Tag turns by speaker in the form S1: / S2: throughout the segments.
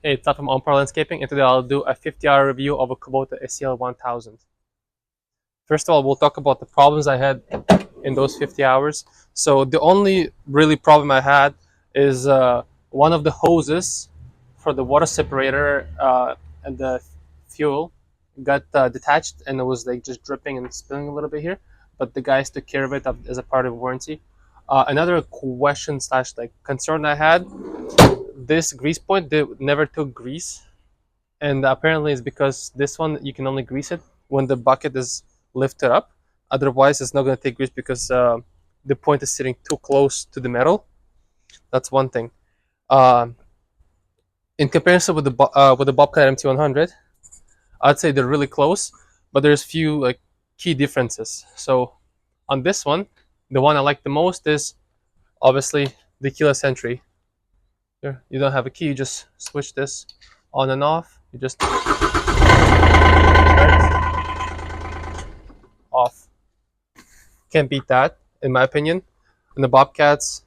S1: Hey, it's up from On-Par Landscaping, and today I'll do a 50-hour review of a Kubota SCL 1000. First of all, we'll talk about the problems I had in those 50 hours. So the only really problem I had is one of the hoses for the water separator and the fuel got detached, and it was like just dripping and spilling a little bit here. But the guys took care of it as a part of warranty. Another question slash like concern I had, this grease point, they never took grease, and apparently it's because this one you can only grease it when the bucket is lifted up. Otherwise it's not going to take grease because the point is sitting too close to the metal. That's one thing. uh, in comparison with the Bobcat MT100, I'd say they're really close, but there's few like key differences. So on this one, the one I like the most is obviously the keyless entry. Here, you don't have a key, you just switch this on and off. You just off. Can't beat that, in my opinion. And the Bobcats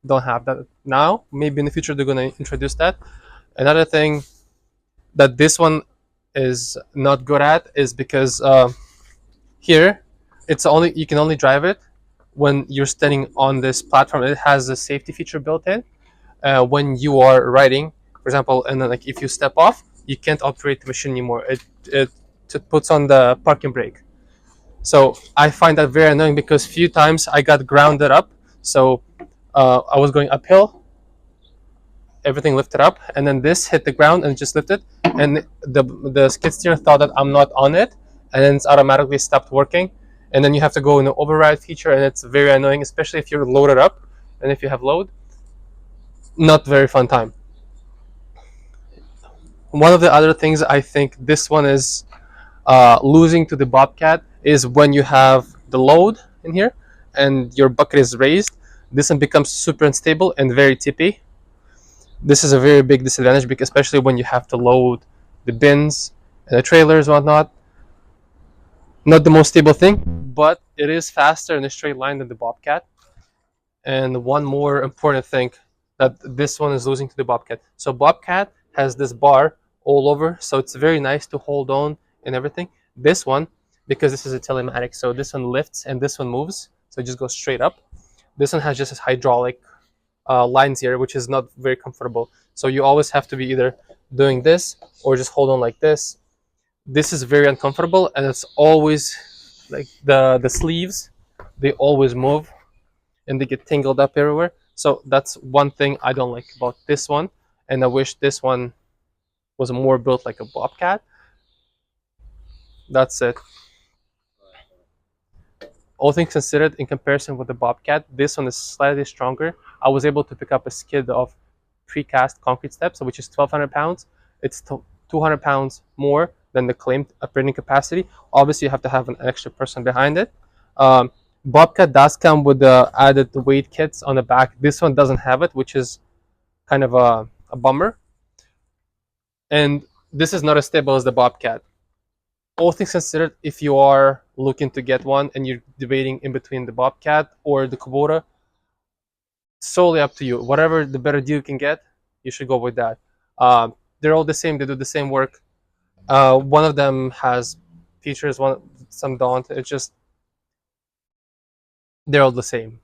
S1: don't have that now. Maybe in the future they're going to introduce that. Another thing that this one is not good at is because here it's only you can only drive it when you're standing on this platform. It has a safety feature built in. When you are riding, for example, and then like if you step off, you can't operate the machine anymore. It puts on the parking brake. So I find that very annoying because few times I got grounded up. So I was going uphill, everything lifted up, and then this hit the ground and just lifted. And the skid steer thought that I'm not on it, and then it's automatically stopped working. And then you have to go in the override feature, and it's very annoying, especially if you're loaded up and if you have load. Not very fun time. One of the other things I think this one is losing to the Bobcat is when you have the load in here and your bucket is raised. This one becomes super unstable and very tippy. This is a very big disadvantage, because especially when you have to load the bins and the trailers and whatnot. Not the most stable thing, but it is faster in a straight line than the Bobcat. And one more important thing that this one is losing to the Bobcat. So Bobcat has this bar all over, so it's very nice to hold on and everything. This one, because this is a telematic, so this one lifts and this one moves, so it just goes straight up. This one has just this hydraulic lines here, which is not very comfortable. So you always have to be either doing this or just hold on like this. This is very uncomfortable, and it's always like the sleeves, they always move and they get tangled up everywhere. So that's one thing I don't like about this one, and I wish this one was more built like a Bobcat. That's it. All things considered, in comparison with the Bobcat, this one is slightly stronger. I was able to pick up a skid of precast concrete steps, which is 1,200 pounds. It's 200 pounds more than the claimed operating capacity. Obviously, you have to have an extra person behind it. Bobcat does come with the added weight kits on the back. This one doesn't have it, which is kind of a bummer. And this is not as stable as the Bobcat. All things considered, if you are looking to get one and you're debating in between the Bobcat or the Kubota, solely up to you. Whatever the better deal you can get, you should go with that. They're all the same. They do the same work. One of them has features, some don't. It's just they're all the same.